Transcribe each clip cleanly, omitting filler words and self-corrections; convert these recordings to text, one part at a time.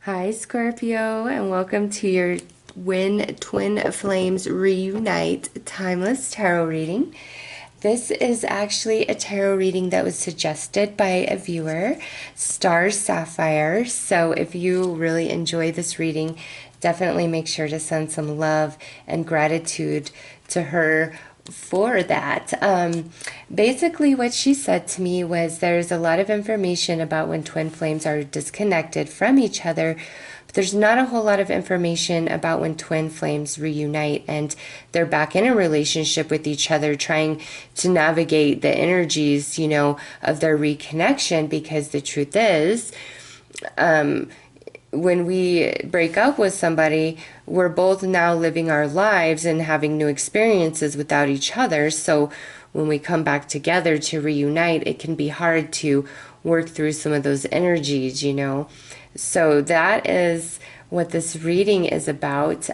Hi, Scorpio, and welcome to your When Twin Flames Reunite Timeless Tarot reading. This is actually a tarot reading that was suggested by a viewer, Star Sapphire. So if you really enjoy this reading, definitely make sure to send some love and gratitude to her for that. Basically, what she said to me was there's a lot of information about when twin flames are disconnected from each other, but there's not a whole lot of information about when twin flames reunite and they're back in a relationship with each other, trying to navigate the energies, of their reconnection, because the truth is, when we break up with somebody, we're both now living our lives and having new experiences without each other. So when we come back together to reunite, it can be hard to work through some of those energies, So that is what this reading is about.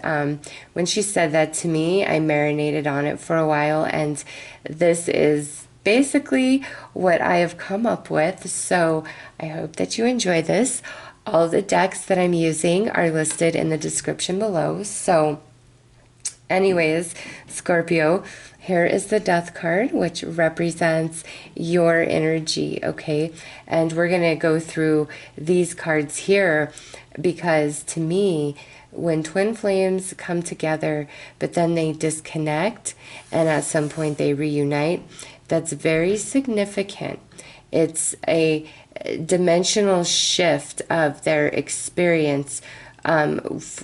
When she said that to me, I marinated on it for a while, and this is basically what I have come up with. So I hope that you enjoy this. All the decks that I'm using are listed in the description below. So anyways, Scorpio, here is the Death card, which represents your energy, okay? And we're going to go through these cards here because to me, when twin flames come together, but then they disconnect and at some point they reunite, that's very significant. It's a dimensional shift of their experience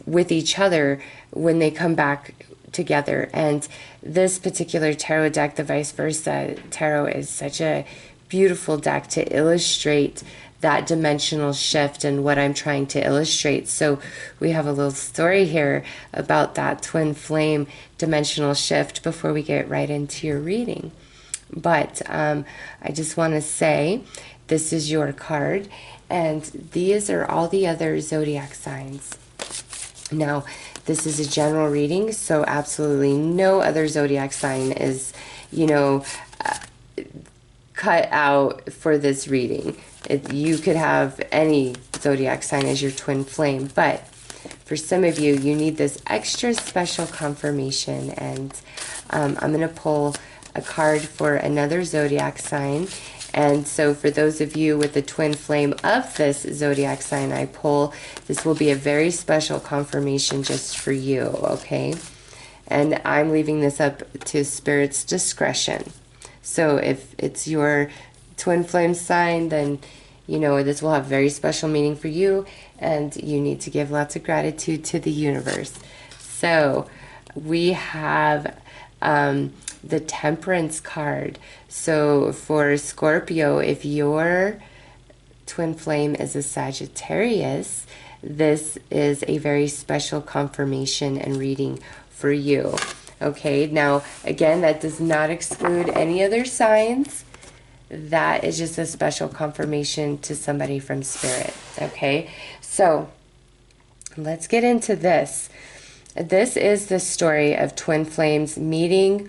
with each other when they come back together. And this particular tarot deck, the Vice Versa Tarot, is such a beautiful deck to illustrate that dimensional shift and what I'm trying to illustrate. So we have a little story here about that twin flame dimensional shift before we get right into your reading. But I just want to say this is your card, and these are all the other zodiac signs. Now, this is a general reading, so absolutely no other zodiac sign is, cut out for this reading. You could have any zodiac sign as your twin flame, but for some of you, you need this extra special confirmation, and I'm going to pull a card for another zodiac sign. And so for those of you with the twin flame of this zodiac sign I pull, this will be a very special confirmation just for you, okay? And I'm leaving this up to Spirit's discretion. So if it's your twin flame sign, then this will have very special meaning for you, and you need to give lots of gratitude to the universe. So we have the Temperance card. So for Scorpio, if your twin flame is a Sagittarius, this is a very special confirmation and reading for you. Okay, now again, that does not exclude any other signs. That is just a special confirmation to somebody from Spirit. Okay, so let's get into this. This is the story of twin flames meeting,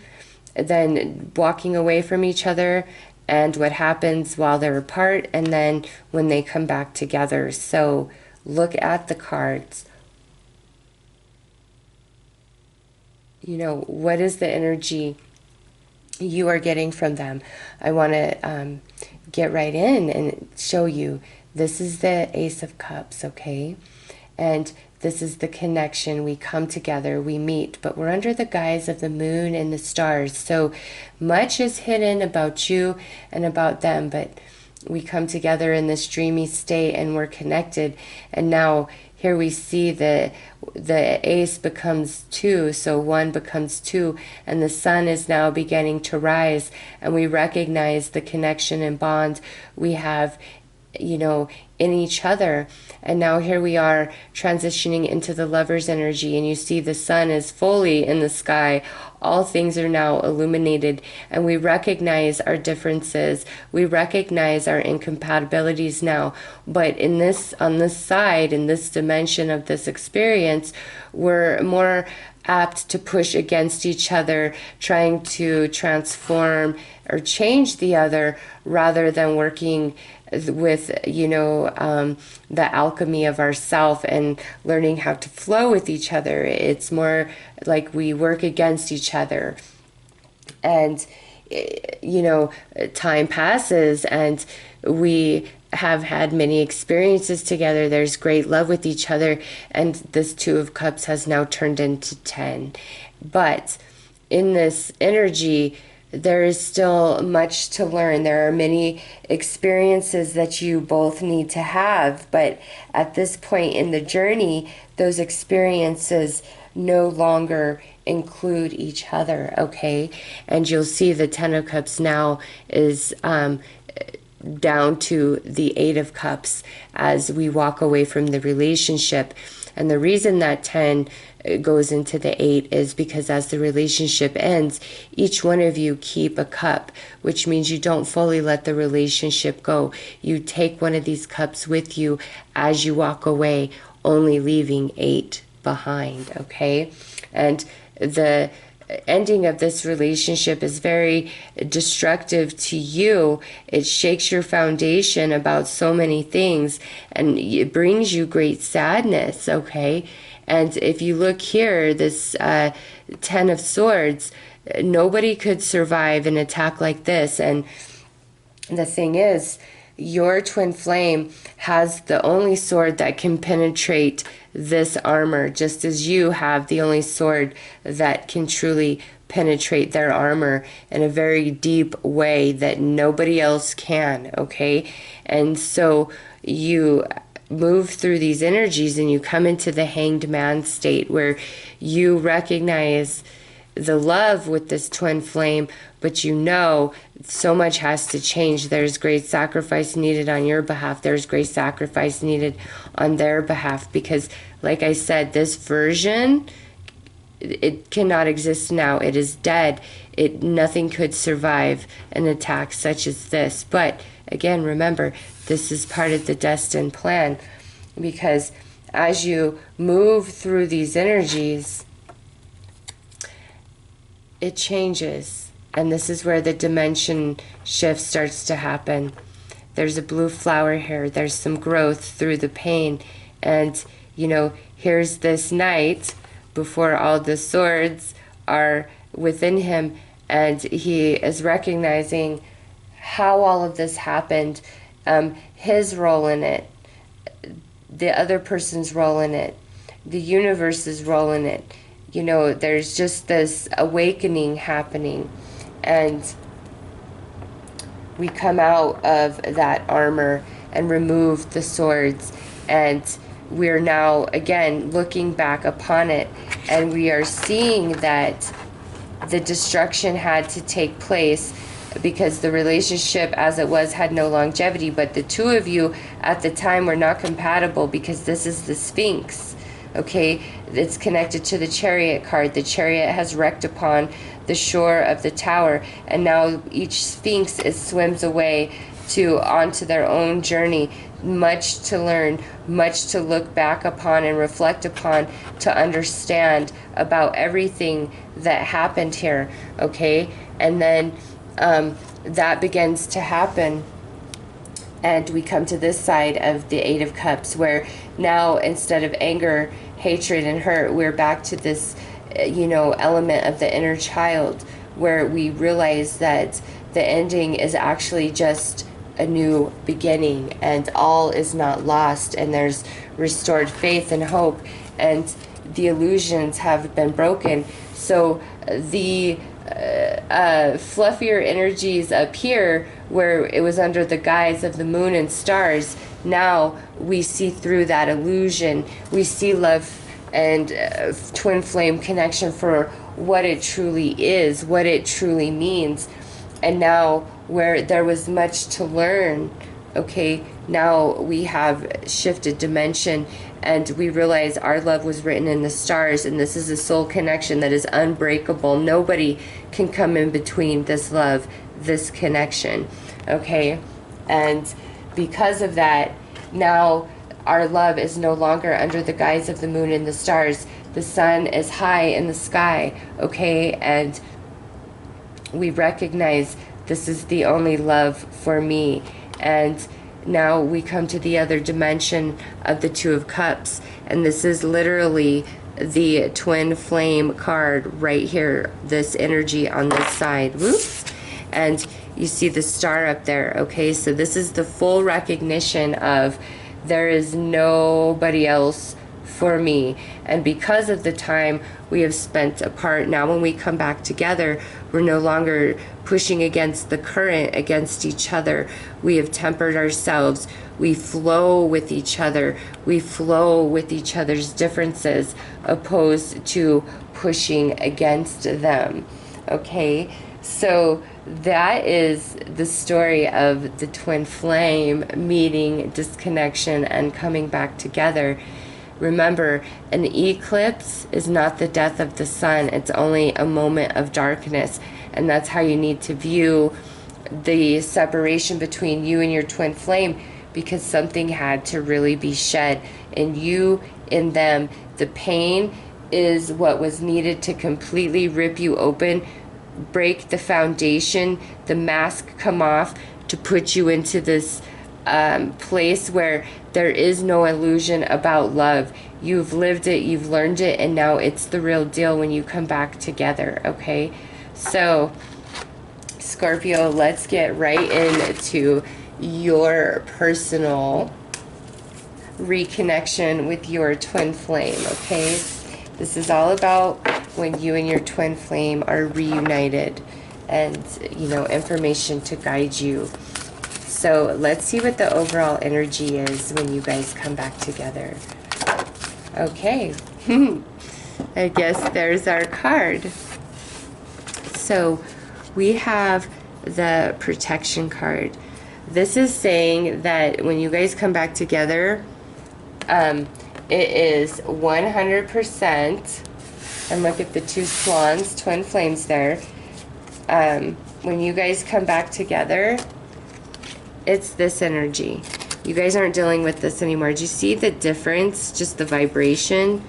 then walking away from each other, and what happens while they're apart, and then when they come back together. So look at the cards. What is the energy you are getting from them? I want to get right in and show you. This is the Ace of Cups, okay? And this is the connection. We come together, we meet, but we're under the guise of the moon and the stars. So much is hidden about you and about them, but we come together in this dreamy state and we're connected. And now here we see the ace becomes two, so one becomes two, and the sun is now beginning to rise, and we recognize the connection and bond we have in each other. And now here we are transitioning into the lover's energy, and you see the sun is fully in the sky. All things are now illuminated, and we recognize our differences. We recognize our incompatibilities now. But on this side, in this dimension of this experience, we're more apt to push against each other, trying to transform or change the other rather than working with, the alchemy of ourself and learning how to flow with each other. It's more like we work against each other. And, time passes and we have had many experiences together. There's great love with each other. And this Two of Cups has now turned into 10. But in this energy, there is still much to learn. There are many experiences that you both need to have, but at this point in the journey, those experiences no longer include each other, okay? And you'll see the Ten of Cups now is down to the Eight of Cups as we walk away from the relationship. And the reason that 10 goes into the 8 is because as the relationship ends, each one of you keep a cup, which means you don't fully let the relationship go. You take one of these cups with you as you walk away, only leaving 8 behind, okay? And the ending of this relationship is very destructive to you. It shakes your foundation about so many things and it brings you great sadness, okay? And if you look here, this 10 of Swords, nobody could survive an attack like this. And the thing is, your twin flame has the only sword that can penetrate this armor, just as you have the only sword that can truly penetrate their armor in a very deep way that nobody else can, okay? And so you move through these energies and you come into the Hanged Man state where you recognize the love with this twin flame, but so much has to change. There's great sacrifice needed on your behalf. There's great sacrifice needed on their behalf because, like I said, this version, it cannot exist now. It is dead. Nothing could survive an attack such as this. But again, remember, this is part of the destined plan because as you move through these energies, it changes. And this is where the dimension shift starts to happen. There's a blue flower here. There's some growth through the pain. And, here's this knight before all the swords are within him. And he is recognizing how all of this happened, his role in it, the other person's role in it, the universe's role in it. There's just this awakening happening. And we come out of that armor and remove the swords. And we're now, again, looking back upon it. And we are seeing that the destruction had to take place because the relationship as it was had no longevity. But the two of you at the time were not compatible because this is the Sphinx. Okay, it's connected to the Chariot card. The Chariot has wrecked upon the shore of the tower, and now each Sphinx swims away onto their own journey. Much to learn, much to look back upon and reflect upon, to understand about everything that happened here. Okay, and then that begins to happen. And we come to this side of the Eight of Cups where now instead of anger, hatred, and hurt, we're back to this, element of the inner child where we realize that the ending is actually just a new beginning and all is not lost and there's restored faith and hope and the illusions have been broken. So the fluffier energies up here where it was under the guise of the moon and stars, now we see through that illusion. We see love and twin flame connection for what it truly is, what it truly means. And now where there was much to learn, okay, now we have shifted dimension and we realize our love was written in the stars and this is a soul connection that is unbreakable. Nobody can come in between this love, this connection, okay? And because of that, now our love is no longer under the guise of the moon and the stars. The sun is high in the sky, okay? And we recognize this is the only love for me. And now we come to the other dimension of the Two of Cups, and this is literally the twin flame card right here, this energy on this side. Whoops. And you see the star up there. Okay, so this is the full recognition of there is nobody else for me. And because of the time we have spent apart, now when we come back together, we're no longer pushing against the current, against each other. We have tempered ourselves. We flow with each other. We flow with each other's differences, opposed to pushing against them. Okay, so that is the story of the twin flame meeting, disconnection, and coming back together. Remember, an eclipse is not the death of the sun. It's only a moment of darkness. And that's how you need to view the separation between you and your twin flame, because something had to really be shed. And you and them, the pain is what was needed to completely rip you open, break the foundation, the mask come off, to put you into this place where there is no illusion about love. You've lived it, you've learned it, and now it's the real deal when you come back together. Okay, so Scorpio, let's get right into your personal reconnection with your twin flame. Okay, this is all about when you and your twin flame are reunited, and you know, information to guide you. So let's see what the overall energy is when you guys come back together. Okay, I guess there's our card. So we have the protection card. This is saying that when you guys come back together, it is 100%, and look at the two swans, twin flames there. When you guys come back together, it's this energy. You guys aren't dealing with this anymore. Do you see the difference? Just the vibration.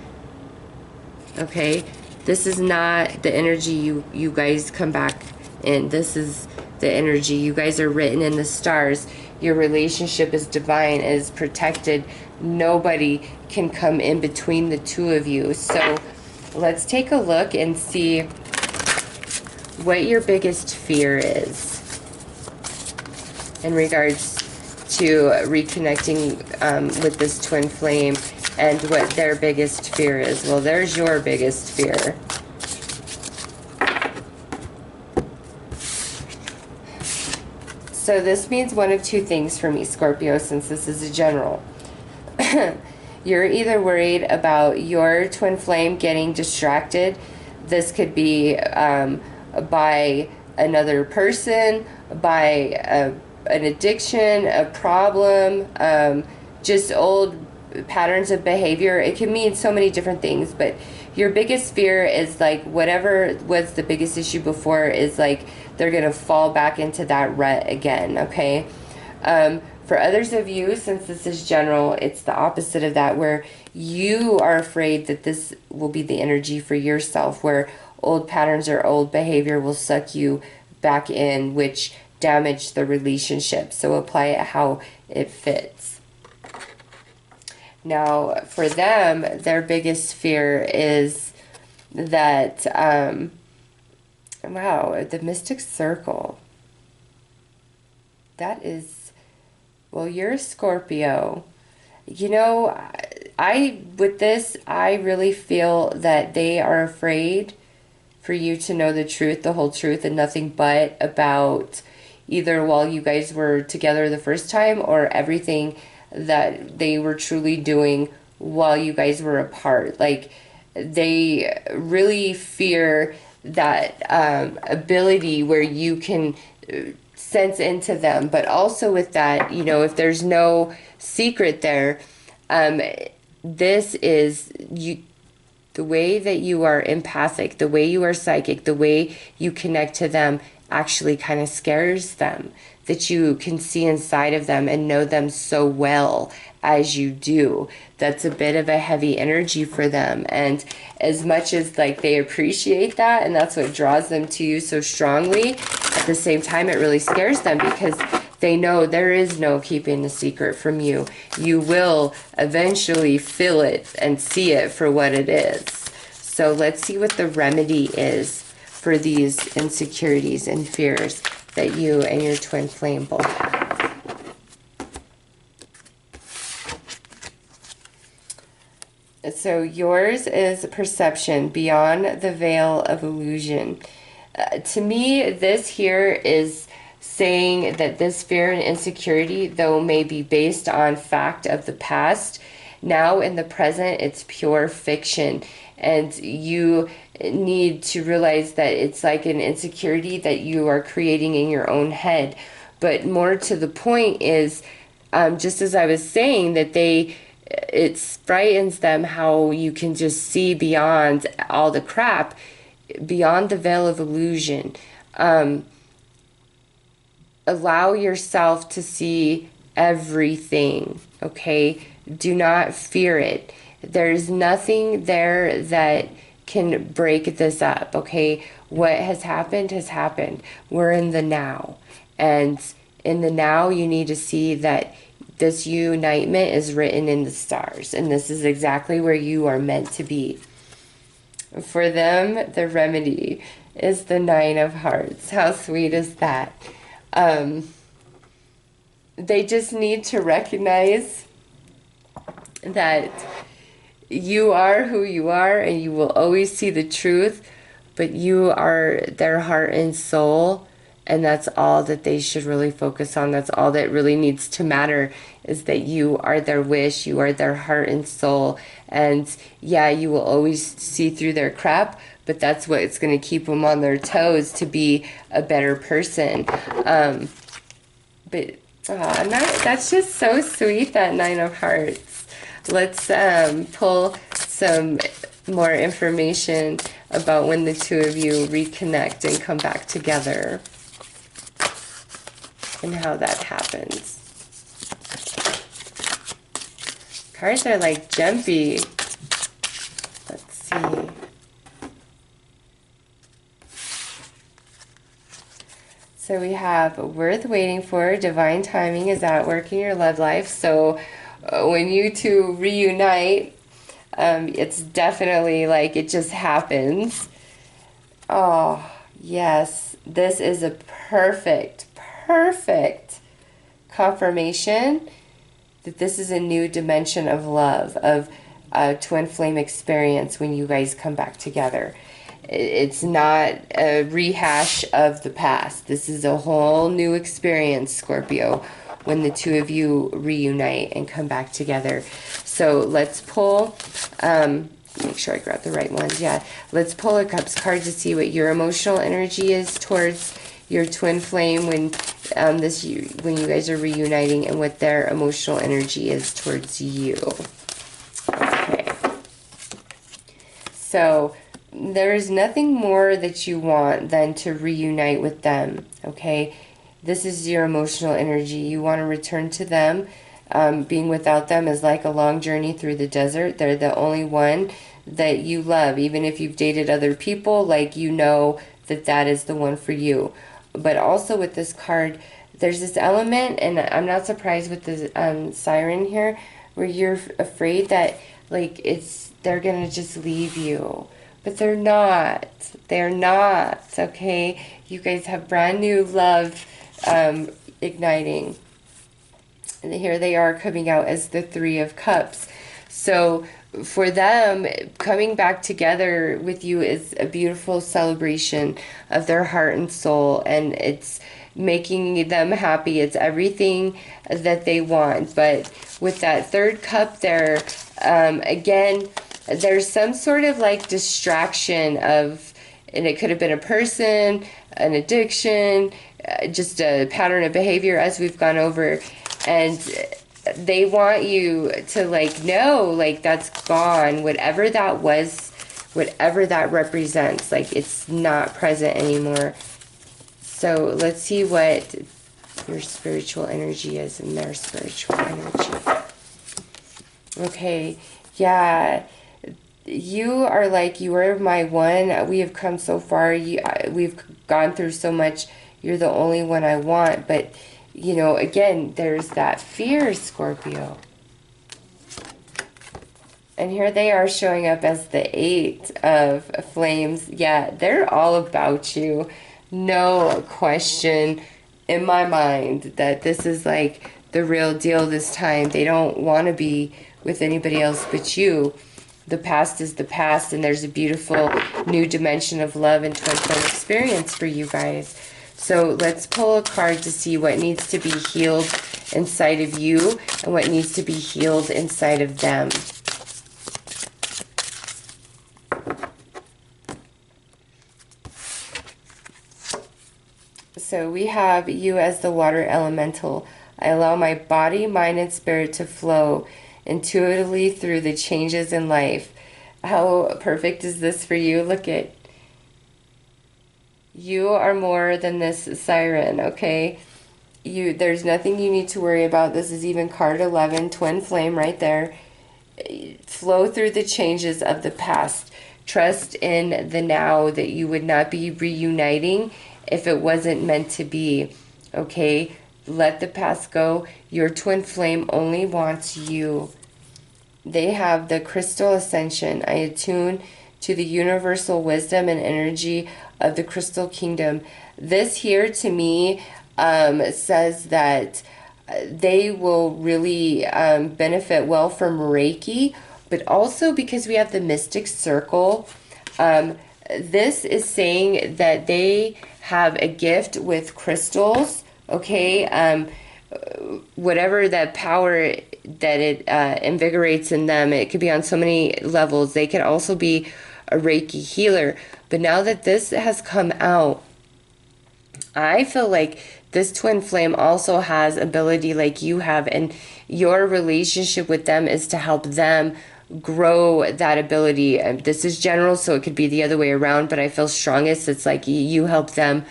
Okay, this is not the energy you guys come back in. This is the energy. You guys are written in the stars. Your relationship is divine, is protected. Nobody can come in between the two of you. So let's take a look and see what your biggest fear is in regards to reconnecting with this twin flame, and what their biggest fear is. Well, there's your biggest fear. So this means one of two things for me, Scorpio, since this is a general. You're either worried about your twin flame getting distracted. This could be by another person, by an addiction, a problem, just old patterns of behavior. It can mean so many different things, but your biggest fear is like whatever was the biggest issue before is like they're going to fall back into that rut again, okay? For others of you, since this is general, it's the opposite of that, where you are afraid that this will be the energy for yourself, where old patterns or old behavior will suck you back in, which damage the relationship. So apply it how it fits. Now, for them, their biggest fear is that, wow, the mystic circle. That is, well, you're a Scorpio. You know, with this, I really feel that they are afraid for you to know the truth, the whole truth, and nothing but about either while you guys were together the first time, or everything that they were truly doing while you guys were apart. Like, they really fear that ability where you can sense into them. But also with that, you know, if there's no secret there, this is you. The way that you are empathic, the way you are psychic, the way you connect to them actually kind of scares them, that you can see inside of them and know them so well as you do. That's a bit of a heavy energy for them. And as much as like they appreciate that, and that's what draws them to you so strongly, at the same time it really scares them, because They know there is no keeping a secret from you. You will eventually feel it and see it for what it is. So let's see what the remedy is for these insecurities and fears that you and your twin flame both have. So yours is perception beyond the veil of illusion. To me, this here is saying that this fear and insecurity, though may be based on fact of the past, now in the present, it's pure fiction. And you need to realize that it's like an insecurity that you are creating in your own head. But more to the point is, just as I was saying, that it frightens them how you can just see beyond all the crap, beyond the veil of illusion. Allow yourself to see everything, okay? Do not fear it. There's nothing there that can break this up, okay? What has happened has happened. We're in the now. And in the now, you need to see that this unitement is written in the stars. And this is exactly where you are meant to be. For them, the remedy is the 9 of Hearts. How sweet is that? They just need to recognize that you are who you are and you will always see the truth, but you are their heart and soul, and that's all that they should really focus on. That's all that really needs to matter, is that you are their wish, you are their heart and soul. And yeah, you will always see through their crap, but that's what's going to keep them on their toes to be a better person. That's just so sweet, that 9 of Hearts. Let's pull some more information about when the two of you reconnect and come back together, and how that happens. Cards are like jumpy. Let's see. So we have worth waiting for. Divine timing is at work in your love life. So when you two reunite, it's definitely like it just happens. Oh, yes. This is a perfect confirmation that this is a new dimension of love, of a twin flame experience when you guys come back together. It's not a rehash of the past. This is a whole new experience, Scorpio, when the two of you reunite and come back together. So let's pull, make sure I grab the right ones. Yeah, let's pull a Cups card to see what your emotional energy is towards your twin flame when you guys are reuniting, and what their emotional energy is towards you. Okay. So there is nothing more that you want than to reunite with them, okay? This is your emotional energy. You want to return to them. Being without them is like a long journey through the desert. They're the only one that you love. Even if you've dated other people, like, you know that that is the one for you. But also with this card, there's this element, and I'm not surprised with the siren here, where you're afraid that, like, they're going to just leave you. But they're not. They're not, okay? You guys have brand new love igniting. And here they are coming out as the 3 of Cups. So for them, coming back together with you is a beautiful celebration of their heart and soul. And it's making them happy. It's everything that they want. But with that 3rd cup there, again, there's some sort of like distraction of, and it could have been a person, an addiction, just a pattern of behavior as we've gone over. And they want you to, like, know, like, that's gone. Whatever that was, whatever that represents, like, it's not present anymore. So let's see what your spiritual energy is and their spiritual energy. Okay, yeah. You are like, you are my one. We have come so far. We've gone through so much. You're the only one I want. But you know, again, there's that fear, Scorpio. And here they are showing up as the 8 of flames. Yeah, they're all about you. No question in my mind that this is like the real deal this time. They don't want to be with anybody else but you. The past is the past, and there's a beautiful new dimension of love and twin flame experience for you guys. So let's pull a card to see what needs to be healed inside of you and what needs to be healed inside of them. So we have you as the water elemental. I allow my body, mind, and spirit to flow intuitively through the changes in life. How perfect is this for you? Look at you are more than this siren, okay? There's nothing you need to worry about. This is even card 11, twin flame right there. Flow through the changes of the past. Trust in the now, that you would not be reuniting if it wasn't meant to be, okay? Let the past go. Your twin flame only wants you. They have the crystal ascension. I attune to the universal wisdom and energy of the crystal kingdom. This here to me says that they will really benefit well from Reiki, but also because we have the mystic circle. This is saying that they have a gift with crystals, okay? Whatever that power that it invigorates in them, it could be on so many levels. They could also be a Reiki healer. But now that this has come out, I feel like this twin flame also has ability like you have, and your relationship with them is to help them grow that ability. This is general, so it could be the other way around, but I feel strongest it's like you help them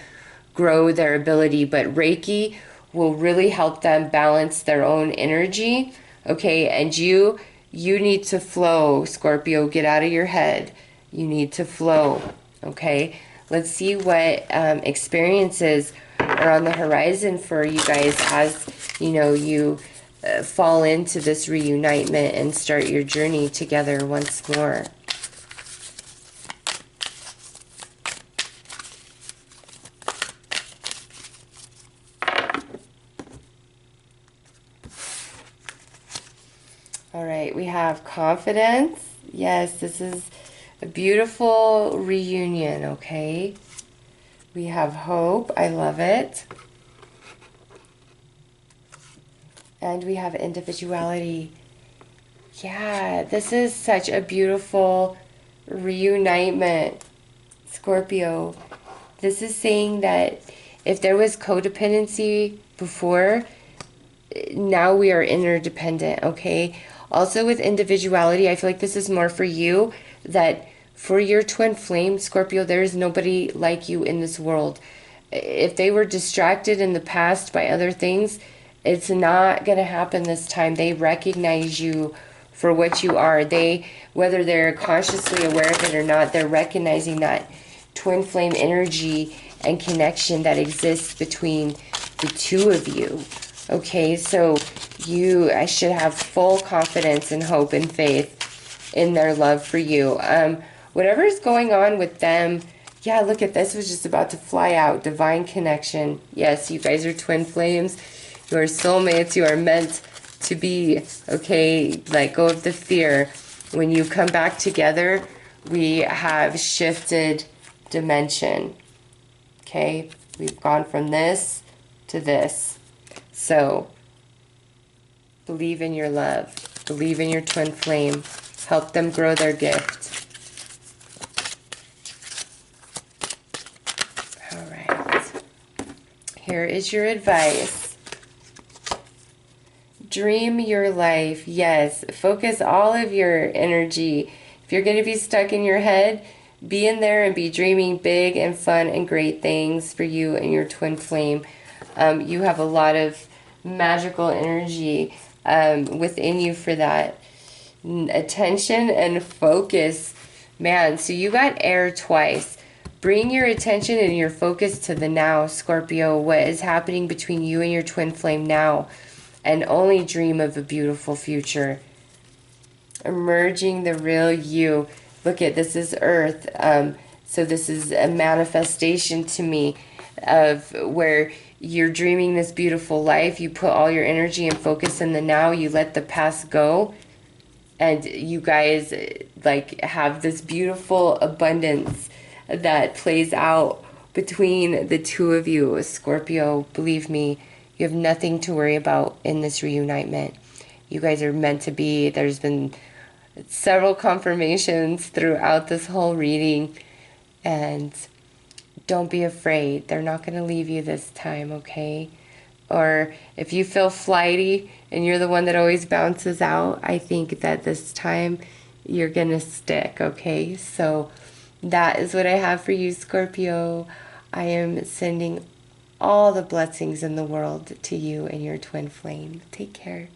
grow their ability. But Reiki will really help them balance their own energy, okay? And you need to flow, Scorpio. Get out of your head. You need to flow, okay? Let's see what experiences are on the horizon for you guys as, you know, you fall into this reunitement and start your journey together once more. All right, we have confidence. Yes, this is a beautiful reunion, okay? We have hope. I love it. And we have individuality. Yeah, this is such a beautiful reunitement, Scorpio. This is saying that if there was codependency before, now we are interdependent, okay? Also with individuality, I feel like this is more for you, that for your twin flame, Scorpio, there is nobody like you in this world. If they were distracted in the past by other things, it's not going to happen this time. They recognize you for what you are. They, whether they're consciously aware of it or not, they're recognizing that twin flame energy and connection that exists between the two of you. Okay, so I should have full confidence and hope and faith in their love for you. Whatever's going on with them, yeah, look at this, was just about to fly out. Divine connection. Yes, you guys are twin flames. You are soulmates. You are meant to be, okay? Let go of the fear. When you come back together, we have shifted dimension. Okay? We've gone from this to this. So, believe in your love. Believe in your twin flame. Help them grow their gift. All right. Here is your advice. Dream your life. Yes. Focus all of your energy. If you're going to be stuck in your head, be in there and be dreaming big and fun and great things for you and your twin flame. You have a lot of magical energy within you for that. Attention and focus. Man, so you got air twice. Bring your attention and your focus to the now, Scorpio. What is happening between you and your twin flame now? And only dream of a beautiful future. Emerging the real you. Look at this is Earth. So this is a manifestation to me of where you're dreaming this beautiful life. You put all your energy and focus in the now. You let the past go. And you guys like have this beautiful abundance that plays out between the two of you. Scorpio, believe me, you have nothing to worry about in this reunitement. You guys are meant to be. There's been several confirmations throughout this whole reading. And don't be afraid. They're not going to leave you this time, okay? Or if you feel flighty and you're the one that always bounces out, I think that this time you're going to stick, okay? So that is what I have for you, Scorpio. I am sending all the blessings in the world to you and your twin flame. Take care.